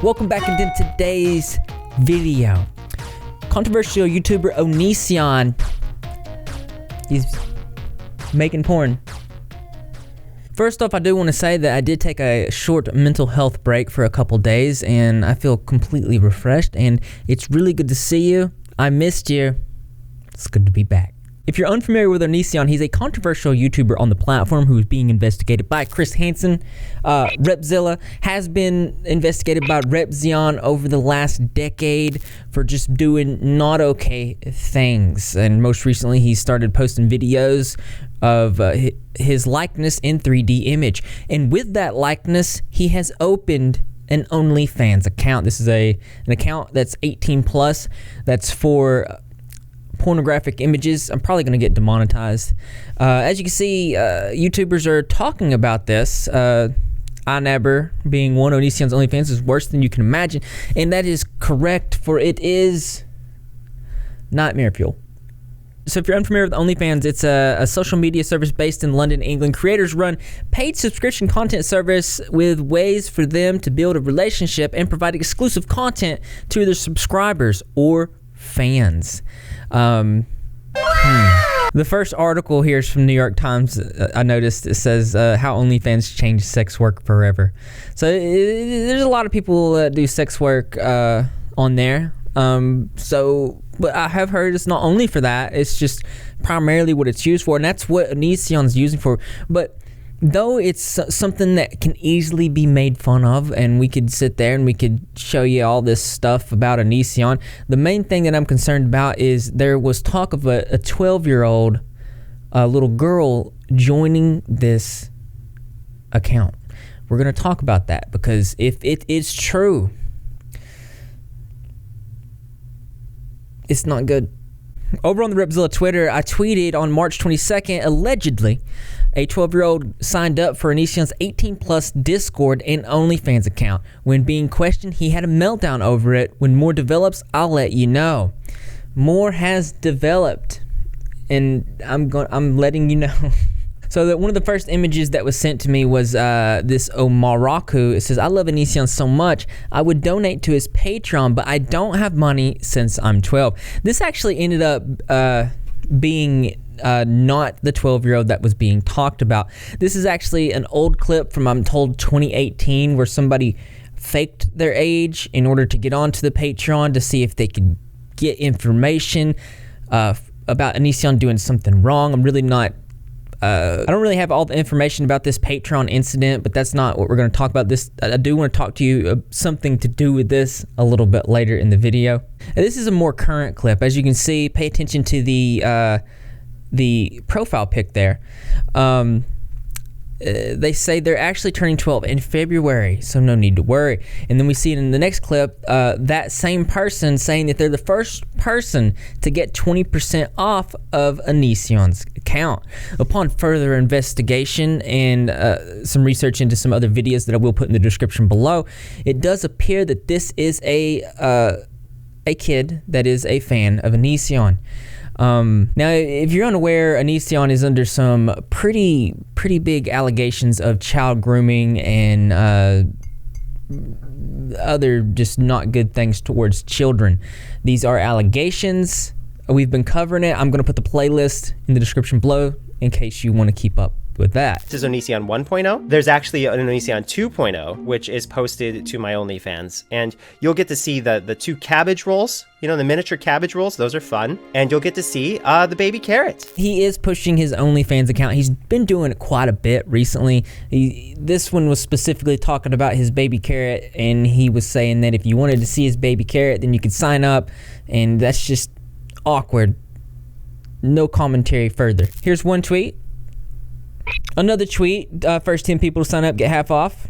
Welcome back into today's video. Controversial YouTuber Onision, he's making porn. First off, I do want to say that I did take a short mental health break for a couple days, and I feel completely refreshed, and it's really good to see you. I missed you. It's good to be back. If you're unfamiliar with Onision, he's a controversial YouTuber on the platform who is being investigated by Chris Hansen. Repzilla has been investigated by Repzilla over the last decade for just doing not okay things. And most recently, he started posting videos of his likeness in 3D image. And with that likeness, he has opened an OnlyFans account. This is an account that's 18 plus. That's for pornographic images. I'm probably going to get demonetized. As you can see, YouTubers are talking about this. iNabber being one, Onision's OnlyFans is worse than you can imagine, and that is correct, for it is nightmare fuel. So if you're unfamiliar with OnlyFans, it's a social media service based in London, England. Creators run paid subscription content service with ways for them to build a relationship and provide exclusive content to their subscribers or fans. The first article here is from New York Times. I noticed it says how OnlyFans changed sex work forever. So there's a lot of people that do sex work on there. But I have heard it's not only for that. It's just primarily what it's used for, and that's what Onision's using for. But though it's something that can easily be made fun of, and we could sit there and we could show you all this stuff about Onision, the main thing that I'm concerned about is there was talk of a 12-year-old little girl joining this account. We're going to talk about that, because if it is true, it's not good. Over on the Repzilla Twitter, I tweeted on March 22nd, allegedly, a 12-year-old signed up for Onision's 18-plus Discord and OnlyFans account. When being questioned, he had a meltdown over it. When more develops, I'll let you know. More has developed, and I'm letting you know. So one of the first images that was sent to me was this Omaraku. It says, "I love Onision so much, I would donate to his Patreon, but I don't have money since I'm 12. This actually ended up being not the 12-year-old that was being talked about. This is actually an old clip from, I'm told, 2018, where somebody faked their age in order to get onto the Patreon to see if they could get information about Onision doing something wrong. I'm really not... I don't really have all the information about this Patreon incident, but that's not what we're going to talk about. I do want to talk to you something to do with this a little bit later in the video. This is a more current clip. As you can see, pay attention to the profile pic there. They say they're actually turning 12 in February, so no need to worry. And then we see it in the next clip, that same person saying that they're the first person to get 20% off of Onision's account. Upon further investigation and some research into some other videos that I will put in the description below, it does appear that this is a kid that is a fan of Onision. Now, if you're unaware, Onision is under some pretty big allegations of child grooming and other just not good things towards children. These are allegations. We've been covering it. I'm going to put the playlist in the description below in case you want to keep up with that. This is Onision 1.0. There's actually an Onision 2.0, which is posted to my OnlyFans, and you'll get to see the two cabbage rolls, you know, the miniature cabbage rolls. Those are fun, and you'll get to see the baby carrot. He is pushing his OnlyFans account. He's been doing it quite a bit recently. This one was specifically talking about his baby carrot, and he was saying that if you wanted to see his baby carrot, then you could sign up, and that's just awkward. No commentary further. Here's one tweet. Another tweet, first 10 people to sign up get half off.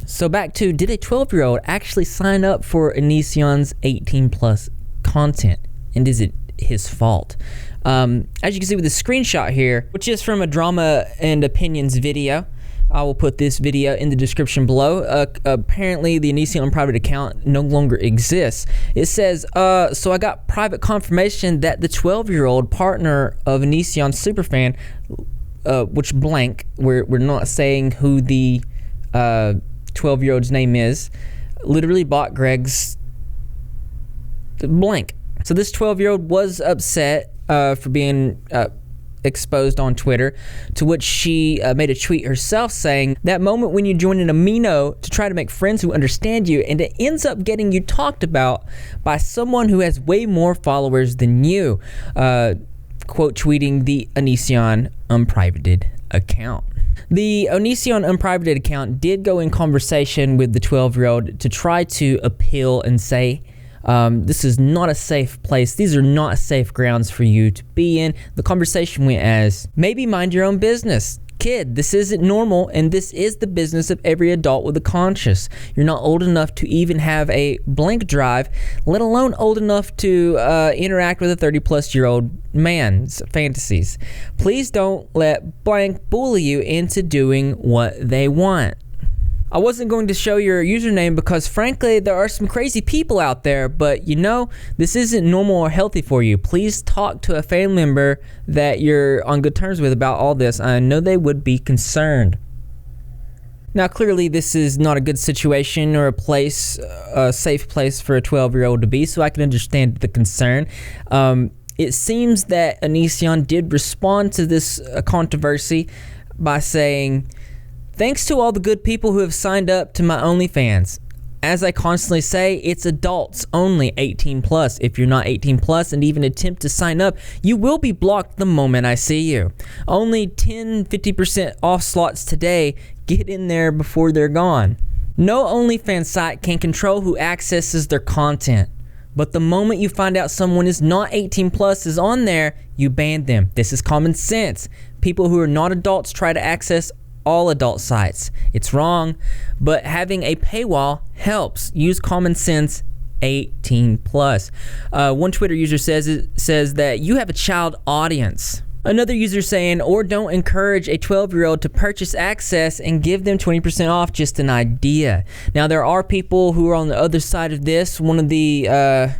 So back to, did a 12-year-old actually sign up for Onision's 18-plus content? And is it his fault? As you can see with the screenshot here, which is from a Drama and Opinions video, I will put this video in the description below. Apparently, the Onision private account no longer exists. It says, so I got private confirmation that the 12-year-old partner of Onision superfan, which blank, we're not saying who the 12-year-old's name is, literally bought Greg's blank. So this 12-year-old was upset for being exposed on Twitter, to which she made a tweet herself saying, "That moment when you join an amino to try to make friends who understand you, and it ends up getting you talked about by someone who has way more followers than you." Quote tweeting the Onision unprivated account. The Onision unprivated account did go in conversation with the 12-year-old to try to appeal and say, this is not a safe place. These are not safe grounds for you to be in. The conversation went as, maybe mind your own business. Kid, this isn't normal, and this is the business of every adult with a conscience. You're not old enough to even have a blank drive, let alone old enough to interact with a 30-plus-year-old man's fantasies. Please don't let blank bully you into doing what they want. I wasn't going to show your username because, frankly, there are some crazy people out there, but you know, this isn't normal or healthy for you. Please talk to a family member that you're on good terms with about all this. I know they would be concerned. Now, clearly, this is not a good situation or a safe place for a 12-year-old to be, so I can understand the concern. It seems that Onision did respond to this controversy by saying, "Thanks to all the good people who have signed up to my OnlyFans. As I constantly say, it's adults only, 18 plus. If you're not 18 plus and even attempt to sign up, you will be blocked the moment I see you. Only 50% off slots today. Get in there before they're gone. No OnlyFans site can control who accesses their content. But the moment you find out someone is not 18 plus is on there, you ban them. This is common sense. People who are not adults try to access all adult sites. It's wrong, but having a paywall helps. Use common sense, 18 plus. One Twitter user says that you have a child audience. Another user saying, or don't encourage a 12-year-old to purchase access and give them 20% off, just an idea. Now, there are people who are on the other side of this. One of the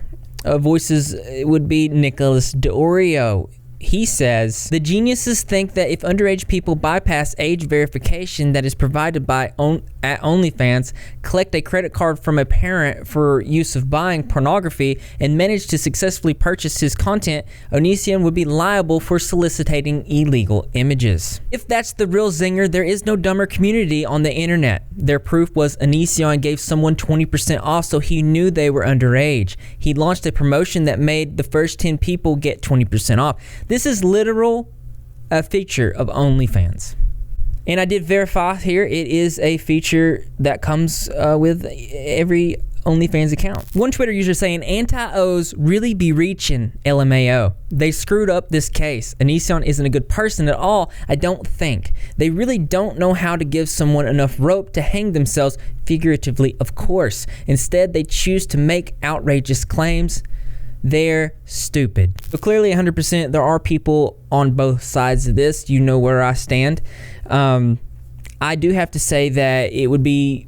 voices would be Nicholas DeOrio. He says, the geniuses think that if underage people bypass age verification that is provided by at OnlyFans, collect a credit card from a parent for use of buying pornography, and manage to successfully purchase his content, Onision would be liable for soliciting illegal images. If that's the real zinger, there is no dumber community on the internet. Their proof was Onision gave someone 20% off so he knew they were underage. He launched a promotion that made the first 10 people get 20% off. This is literal a feature of OnlyFans. And I did verify here, it is a feature that comes with every OnlyFans account. One Twitter user saying, anti-O's really be reaching LMAO. They screwed up this case. Onision isn't a good person at all, I don't think. They really don't know how to give someone enough rope to hang themselves, figuratively, of course. Instead, they choose to make outrageous claims. They're stupid. But clearly 100% there are people on both sides of this. You know where I stand. I do have to say that it would be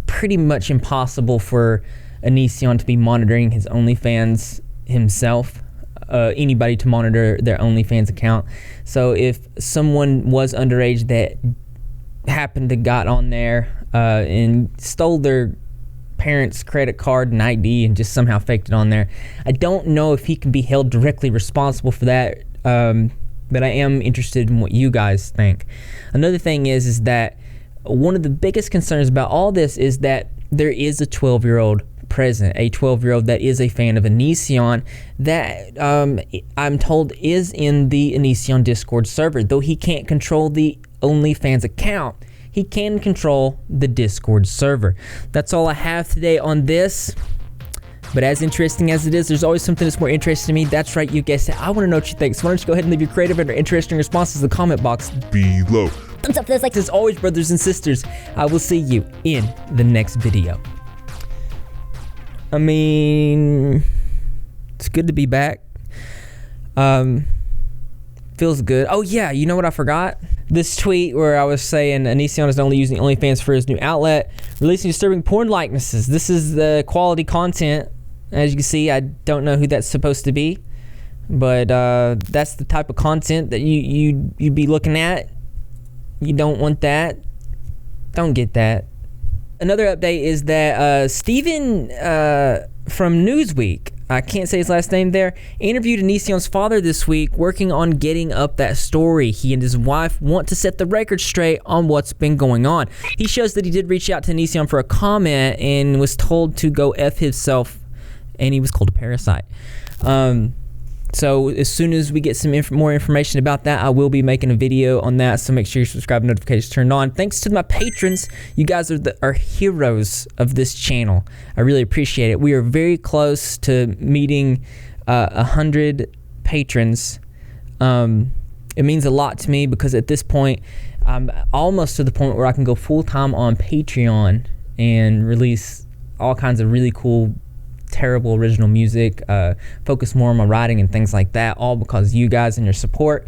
pretty much impossible for Onision to be monitoring his OnlyFans himself. Anybody to monitor their OnlyFans account. So if someone was underage that happened to got on there and stole their parents' credit card and ID and just somehow faked it on there, I don't know if he can be held directly responsible for that, but I am interested in what you guys think. Another thing is that one of the biggest concerns about all this is that there is a 12-year-old present, a 12-year-old that is a fan of Onision that I'm told is in the Onision Discord server. Though he can't control the OnlyFans account, he can control the Discord server. That's all I have today on this. But as interesting as it is, there's always something that's more interesting to me. That's right, you guessed it. I want to know what you think. So why don't you go ahead and leave your creative and interesting responses in the comment box below. Thumbs up for those likes. As always, brothers and sisters, I will see you in the next video. I mean, it's good to be back. Feels good. Oh yeah, you know what I forgot? This tweet where I was saying Onision is only using OnlyFans for his new outlet, releasing disturbing porn likenesses. This is the quality content. As you can see, I don't know who that's supposed to be, but that's the type of content that you'd be looking at. You don't want that. Don't get that. another update is that Steven from Newsweek, I can't say his last name there, interviewed Onision's father this week, working on getting up that story. He and his wife want to set the record straight on what's been going on. He shows that he did reach out to Onision for a comment and was told to go F himself, and he was called a parasite. So as soon as we get some more information about that, I will be making a video on that, so make sure you subscribe and notifications turned on. Thanks to my patrons. You guys are heroes of this channel. I really appreciate it. We are very close to meeting 100 patrons. It means a lot to me because at this point, I'm almost to the point where I can go full-time on Patreon and release all kinds of really cool, terrible original music, focus more on my writing and things like that, all because of you guys and your support.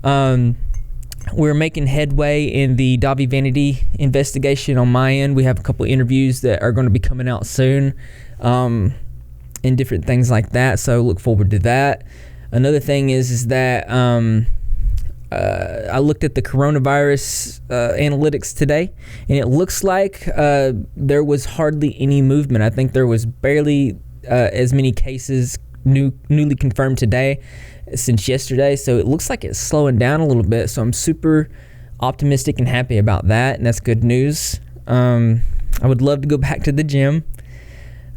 We're making headway in the Davi Vanity investigation on my end. We have a couple interviews that are going to be coming out soon, and different things like that, so look forward to that. Another thing is that I looked at the coronavirus analytics today, and it looks like there was hardly any movement. I think there was barely as many cases newly confirmed today since yesterday, so it looks like it's slowing down a little bit, so I'm super optimistic and happy about that, and that's good news. I would love to go back to the gym.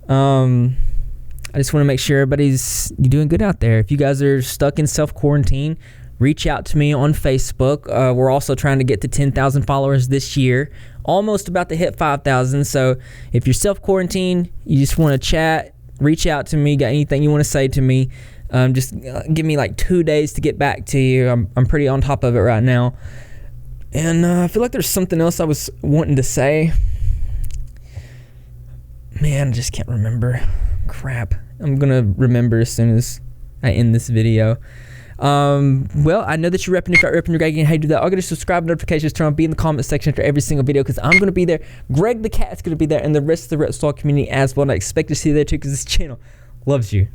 I just want to make sure everybody's doing good out there. If you guys are stuck in self-quarantine, reach out to me on Facebook. We're also trying to get to 10,000 followers this year. Almost about to hit 5,000. So if you're self-quarantined, you just want to chat, reach out to me. Got anything you want to say to me, just give me like 2 days to get back to you. I'm pretty on top of it right now. And I feel like there's something else I was wanting to say. Man, I just can't remember. Crap. I'm going to remember as soon as I end this video. Well, I know that you're repping. If you're repping your Greg, how you do that? I'll get a subscribe, notifications turn on, be in the comment section after every single video because I'm going to be there. Greg the Cat's going to be there, and the rest of the Repzilla community as well. And I expect to see you there too because this channel loves you.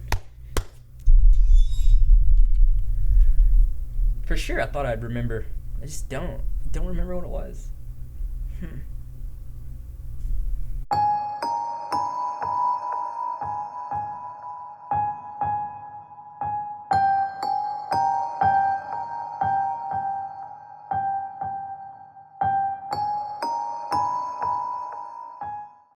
For sure, I thought I'd remember. I just don't remember what it was.